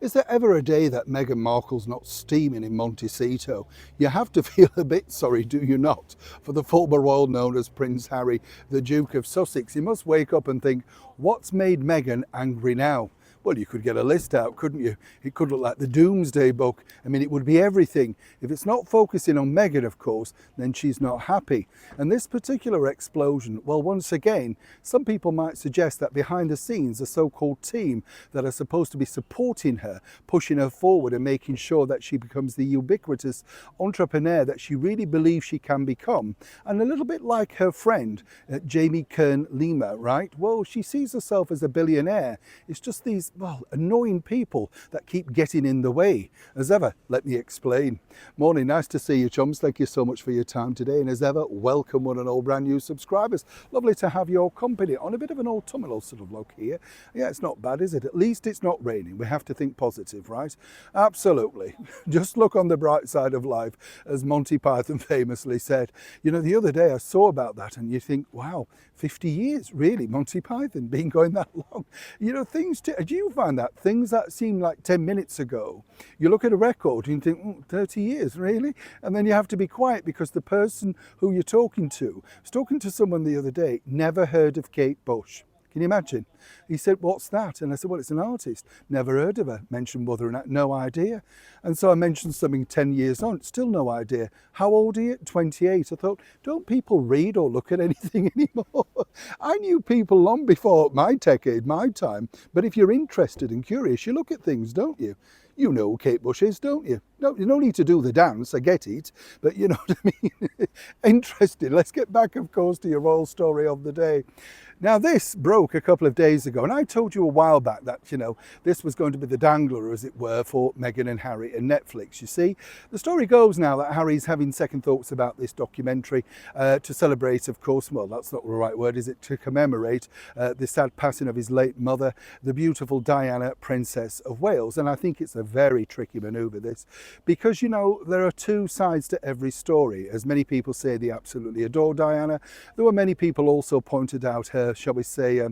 Is there ever a day that Meghan Markle's not steaming in Montecito? You have to feel a bit sorry, do you not, for the former royal known as Prince Harry, the Duke of Sussex. You must wake up and think, what's made Meghan angry now? Well, you could get a list out, couldn't you? It could look like the Doomsday Book. I mean, it would be everything. If it's not focusing on Meghan, of course, then she's not happy. And this particular explosion, well, once again, some people might suggest that behind the scenes, a so-called team that are supposed to be supporting her, pushing her forward and making sure that she becomes the ubiquitous entrepreneur that she really believes she can become. And a little bit like her friend, Jamie Kern Lima, right? Well, she sees herself as a billionaire. It's just these, well, annoying people that keep getting in the way. As ever, let me explain. Morning, nice to see you, chums. Thank you so much for your time today. And as ever, welcome one and all brand new subscribers. Lovely to have your company on a bit of an autumnal sort of look here. Yeah, it's not bad, is it? At least it's not raining. We have to think positive, right? Absolutely. Just look on the bright side of life, as Monty Python famously said. You know, the other day I saw about that and you think, wow, 50 years, really, Monty Python, been going that long. You know, do you find that things that seem like 10 minutes ago, you look at a record and you think, 30 years, really? And then you have to be quiet because the person who you're talking to, I was talking to someone the other day, never heard of Kate Bush. Can you imagine? He said, what's that? And I said, well, it's an artist. Never heard of her. Mentioned whether or not, no idea. And so I mentioned something 10 years on, still no idea. How old are you? 28. I thought, don't people read or look at anything anymore? I knew people long before my decade, my time. But if you're interested and curious, you look at things, don't you? You know who Kate Bush is, don't you? No, you don't need to do the dance, I get it, but you know what I mean? Interesting. Let's get back, of course, to your royal story of the day. Now, this broke a couple of days ago, and I told you a while back that, you know, this was going to be the dangler, as it were, for Meghan and Harry and Netflix. You see, the story goes now that Harry's having second thoughts about this documentary to celebrate, of course, well, that's not the right word, is it? To commemorate the sad passing of his late mother, the beautiful Diana, Princess of Wales. And I think it's a very tricky manoeuvre, this, because, you know, there are two sides to every story. As many people say, they absolutely adore Diana. There were many people also pointed out her, shall we say,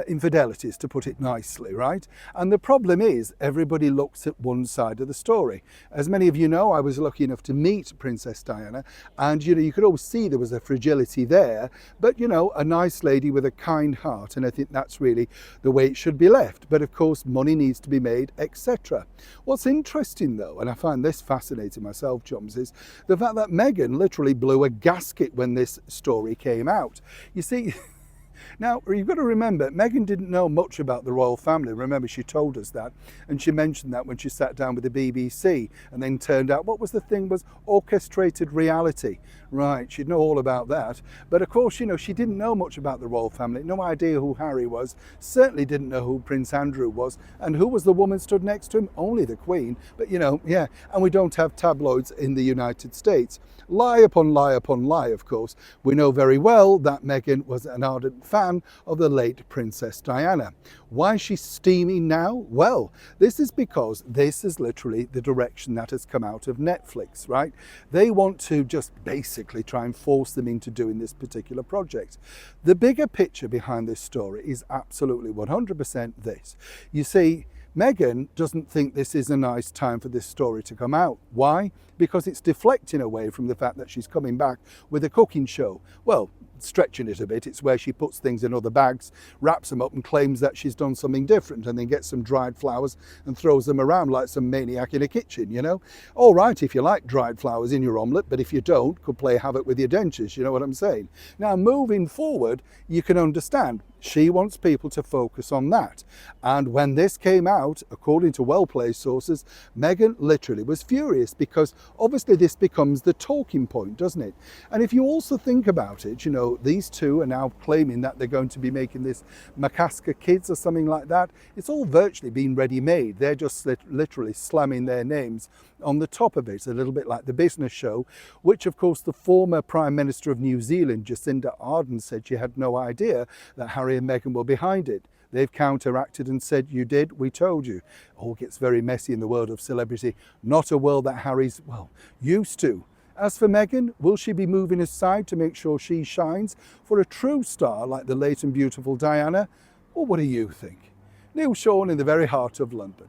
infidelities, to put it nicely, right? And the problem is, everybody looks at one side of the story. As many of you know, I was lucky enough to meet Princess Diana, and, you know, you could always see there was a fragility there, but, you know, a nice lady with a kind heart, and I think that's really the way it should be left. But of course, money needs to be made, etc. What's interesting, though, and I find this fascinating myself, chums, is the fact that Meghan literally blew a gasket when this story came out. You see, now, you've got to remember, Meghan didn't know much about the royal family. Remember, she told us that, and she mentioned that when she sat down with the BBC, and then turned out what was the thing was orchestrated reality. Right, she'd know all about that. But of course, you know, she didn't know much about the royal family, no idea who Harry was, certainly didn't know who Prince Andrew was, and who was the woman stood next to him? Only the Queen. But, you know, yeah, and we don't have tabloids in the United States. Lie upon lie upon lie, of course. We know very well that Meghan was an ardent fan of the late Princess Diana. Why is she steaming now? Well, this is because this is literally the direction that has come out of Netflix, right? They want to just basically try and force them into doing this particular project. The bigger picture behind this story is absolutely 100% this. You see, Meghan doesn't think this is a nice time for this story to come out. Why? Because it's deflecting away from the fact that she's coming back with a cooking show. Well, stretching it a bit, it's where she puts things in other bags, wraps them up and claims that she's done something different, and then gets some dried flowers and throws them around like some maniac in a kitchen, you know? All right, if you like dried flowers in your omelette, but if you don't, could play havoc with your dentures, you know what I'm saying? Now, moving forward, you can understand she wants people to focus on that. And when this came out, according to well-placed sources, Meghan literally was furious because obviously this becomes the talking point, doesn't it? And if you also think about it, you know, these two are now claiming that they're going to be making this Macaska Kids or something like that. It's all virtually been ready-made. They're just literally slamming their names on the top of it, a little bit like the business show, which of course the former Prime Minister of New Zealand, Jacinda Ardern, said she had no idea that Harry and Meghan were behind it. They've counteracted and said, you did, we told you. All gets very messy in the world of celebrity, not a world that Harry's, well, used to. As for Meghan, will she be moving aside to make sure she shines for a true star like the late and beautiful Diana? Or what do you think? Neil Sean in the very heart of London.